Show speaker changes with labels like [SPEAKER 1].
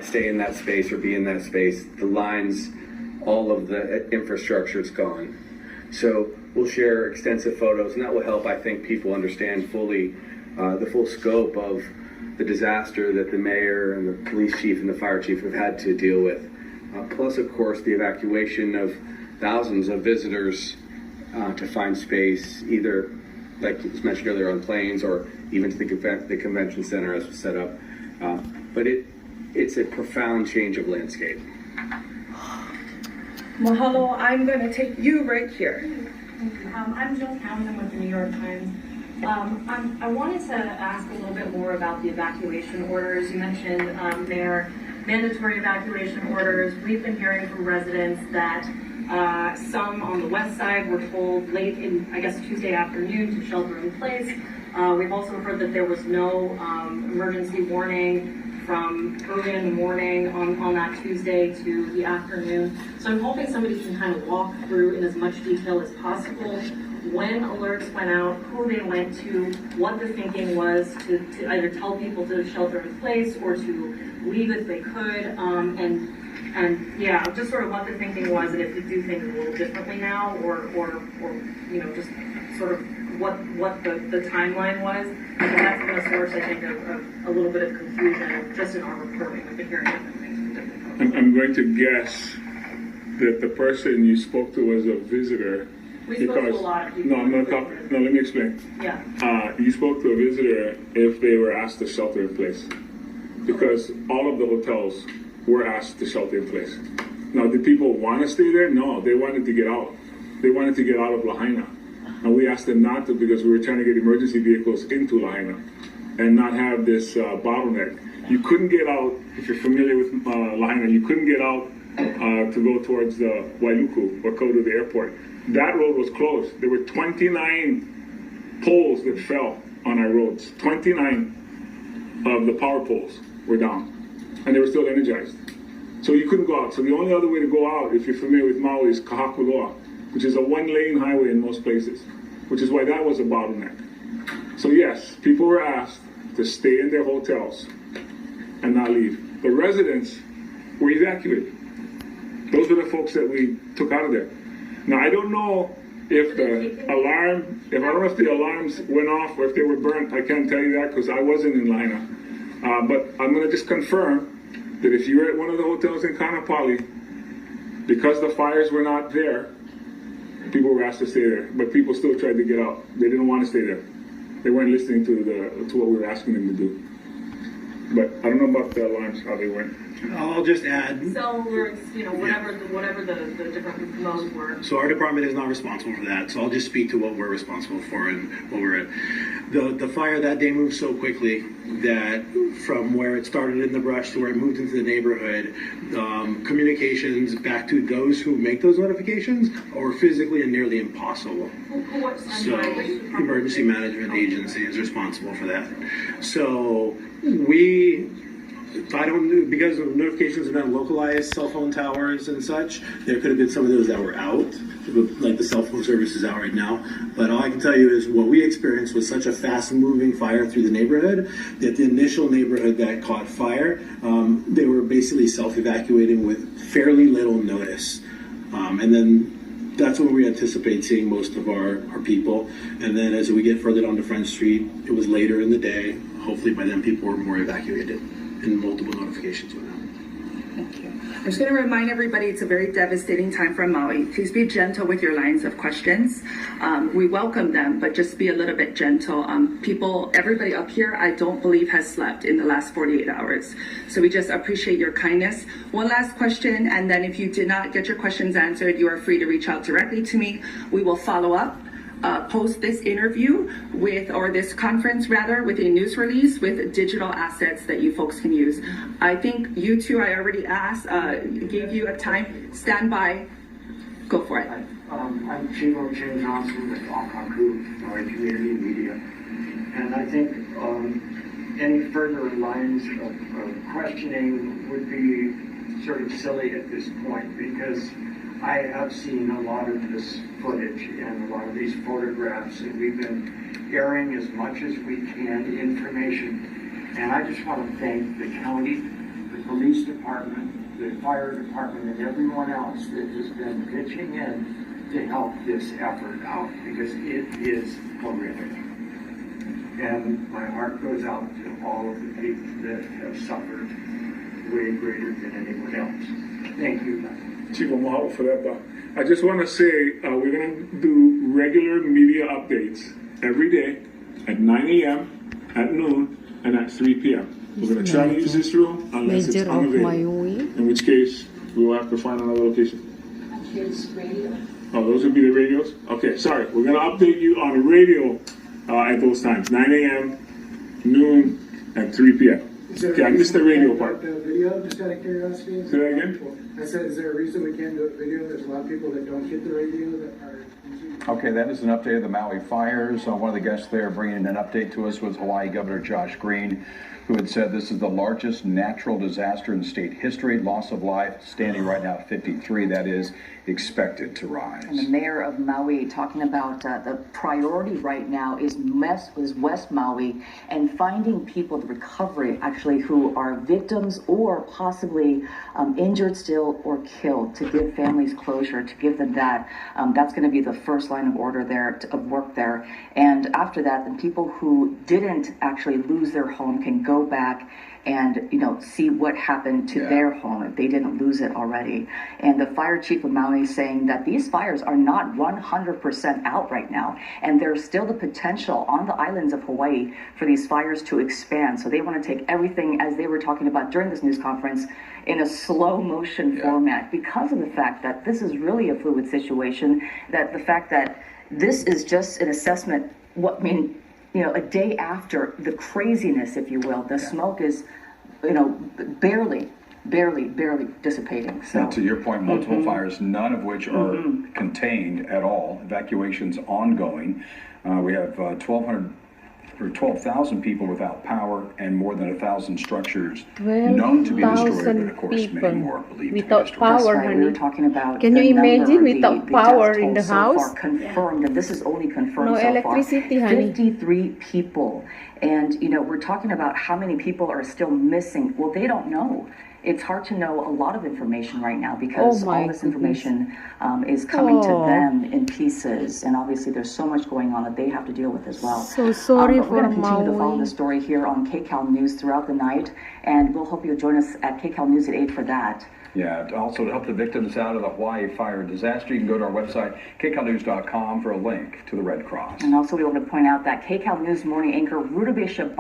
[SPEAKER 1] stay in that space or be in that space, the lines, all of the infrastructure is gone. So we'll share extensive photos, and that will help, I think, people understand fully the full scope of the disaster that the mayor and the police chief and the fire chief have had to deal with. Plus, of course, the evacuation of thousands of visitors to find space, either, like was mentioned earlier, on planes or even to the convention center as was set up. But it's a profound change of landscape.
[SPEAKER 2] Mahalo, I'm going to take you right here.
[SPEAKER 3] I'm Jill Townsend with the New York Times. I wanted to ask a little bit more about the evacuation orders. You mentioned their mandatory evacuation orders. We've been hearing from residents that some on the west side were told late in, I guess, Tuesday afternoon to shelter in place. We've also heard that there was no emergency warning from early in the morning on that Tuesday to the afternoon. So I'm hoping somebody can kind of walk through in as much detail as possible when alerts went out, who they went to, what the thinking was to either tell people to shelter in place or to leave if they could, and yeah, just sort of what the thinking was, and if you do things a little differently now, or you know, just sort of what the timeline was. And that's been a source, I think, of a little bit of confusion just in our reporting. We've been hearing different things from different folks.
[SPEAKER 4] I'm going to guess that the person you spoke to was a visitor.
[SPEAKER 3] We spoke to a lot of people.
[SPEAKER 4] No, I'm not talking. No, let me explain.
[SPEAKER 3] Yeah.
[SPEAKER 4] You spoke to a visitor if they were asked to shelter in place, because all of the hotels were asked to shelter in place. Now, did people want to stay there? No, they wanted to get out. They wanted to get out of Lahaina. And we asked them not to because we were trying to get emergency vehicles into Lahaina and not have this bottleneck. You couldn't get out, if you're familiar with Lahaina, you couldn't get out to go towards the Wailuku or go to the airport. That road was closed. There were 29 poles that fell on our roads. 29 of the power poles were down, and they were still energized. So you couldn't go out. So the only other way to go out, if you're familiar with Maui, is Kahakuloa, which is a one-lane highway in most places, which is why that was a bottleneck. So yes, people were asked to stay in their hotels and not leave. The residents were evacuated. Those were the folks that we took out of there. Now, I don't know if the alarms went off or if they were burnt. I can't tell you that because I wasn't in Lahaina. But I'm going to just confirm that if you were at one of the hotels in Kaanapali, because the fires were not there, people were asked to stay there. But people still tried to get out. They didn't want to stay there. They weren't listening to what we were asking them to do. But I don't know about the alarms, how they went.
[SPEAKER 5] I'll just add.
[SPEAKER 3] Cell words, you know, whatever the different modes were.
[SPEAKER 5] So our department is not responsible for that. So I'll just speak to what we're responsible for and what we're at. The fire that day moved so quickly that from where it started in the brush to where it moved into the neighborhood, communications back to those who make those notifications are physically and nearly impossible. So emergency management agency is responsible for that. So because the notifications have been localized cell phone towers and such, there could have been some of those that were out, like the cell phone service is out right now. But all I can tell you is what we experienced was such a fast-moving fire through the neighborhood that the initial neighborhood that caught fire, they were basically self-evacuating with fairly little notice. And then that's when we anticipate seeing most of our people. And then as we get further down to Front Street, it was later in the day. Hopefully by then people were more evacuated and multiple notifications went out.
[SPEAKER 2] Thank you. I'm just going to remind everybody it's a very devastating time for Maui. Please be gentle with your lines of questions. We welcome them, but just be a little bit gentle. Everybody up here, I don't believe has slept in the last 48 hours. So we just appreciate your kindness. One last question, and then if you did not get your questions answered, you are free to reach out directly to me. We will follow up. Post this interview this conference with a news release with digital assets that you folks can use. I think you two, I already asked, gave you a time. Stand by. Go for it.
[SPEAKER 6] I'm Chimo Chen Johnson with Akaku, Maui Community Media. And I think any further lines of questioning would be sort of silly at this point because I have seen a lot of this footage and a lot of these photographs, and we've been airing as much as we can information. And I just want to thank the county, the police department, the fire department, and everyone else that has been pitching in to help this effort out, because it is horrific. And my heart goes out to all of the people that have suffered way greater than anyone else. Thank you.
[SPEAKER 4] Chief, I'm all for that, Doc. I just want to say we're going to do regular media updates every day at 9 a.m., at noon, and at 3 p.m. We're going to try to use this room unless it's
[SPEAKER 7] Major of
[SPEAKER 4] unavailable.
[SPEAKER 7] Maui.
[SPEAKER 4] In which case, we will have to find another location.
[SPEAKER 3] Kids radio.
[SPEAKER 4] Oh, those would be the radios? Okay, sorry. We're going to update you on the radio at those times, 9 a.m., noon, and 3 p.m. Okay, I missed the radio part.
[SPEAKER 8] The video, just out of curiosity.
[SPEAKER 4] Say that again?
[SPEAKER 8] I said, is there a reason we can't do a video? There's a lot of people that don't get the radio that are.
[SPEAKER 9] Okay, that is an update of the Maui fires. One of the guests there bringing an update to us was Hawaii Governor Josh Green, who had said this is the largest natural disaster in state history. Loss of life standing right now at 53. That is expected to rise.
[SPEAKER 10] And the mayor of Maui talking about the priority right now is West Maui and finding people, the recovery actually, who are victims or possibly injured still or killed, to give families closure, to give them that. That's going to be the first line of order there, of work there. And after that, then people who didn't actually lose their home can go back and, you know, see what happened to their home if they didn't lose it already. And the fire chief of Maui saying that these fires are not 100% out right now, and there's still the potential on the islands of Hawaii for these fires to expand. So they want to take everything, as they were talking about during this news conference, in a slow motion format, because of the fact that this is really a fluid situation, that the fact that this is just an assessment, a day after the craziness, if you will, the smoke is, barely dissipating. So
[SPEAKER 9] And to your point, multiple fires, none of which are contained at all. Evacuations ongoing. We have 12,000 people without power and more than 1,000 structures known to be destroyed, but of course many more believed to be
[SPEAKER 7] without
[SPEAKER 9] destroyed.
[SPEAKER 7] power,
[SPEAKER 10] right. We
[SPEAKER 7] honey.
[SPEAKER 10] were talking about
[SPEAKER 7] Can you
[SPEAKER 10] the number,
[SPEAKER 7] imagine without
[SPEAKER 10] the
[SPEAKER 7] power
[SPEAKER 10] death
[SPEAKER 7] in the
[SPEAKER 10] toll so
[SPEAKER 7] house?
[SPEAKER 10] far confirmed, and this is only confirmed
[SPEAKER 7] No
[SPEAKER 10] so
[SPEAKER 7] electricity,
[SPEAKER 10] far.
[SPEAKER 7] honey.
[SPEAKER 10] 53 people, and we're talking about how many people are still missing. Well, they don't know. It's hard to know a lot of information right now because
[SPEAKER 7] Oh my
[SPEAKER 10] all this
[SPEAKER 7] goodness.
[SPEAKER 10] information is coming to
[SPEAKER 7] Oh.
[SPEAKER 10] them in pieces, and obviously there's so much going on that they have to deal with as well.
[SPEAKER 7] So sorry
[SPEAKER 10] But we're
[SPEAKER 7] for
[SPEAKER 10] going to continue to follow
[SPEAKER 7] Maui.
[SPEAKER 10] the story here on KCAL News throughout the night, and we'll hope you'll join us at KCAL News at 8 for that.
[SPEAKER 9] Yeah, also to help the victims out of the Hawaii fire disaster, you can go to our website, kcalnews.com, for a link to the Red Cross.
[SPEAKER 10] And also we want to point out that KCAL News morning anchor Rutabe Shabazi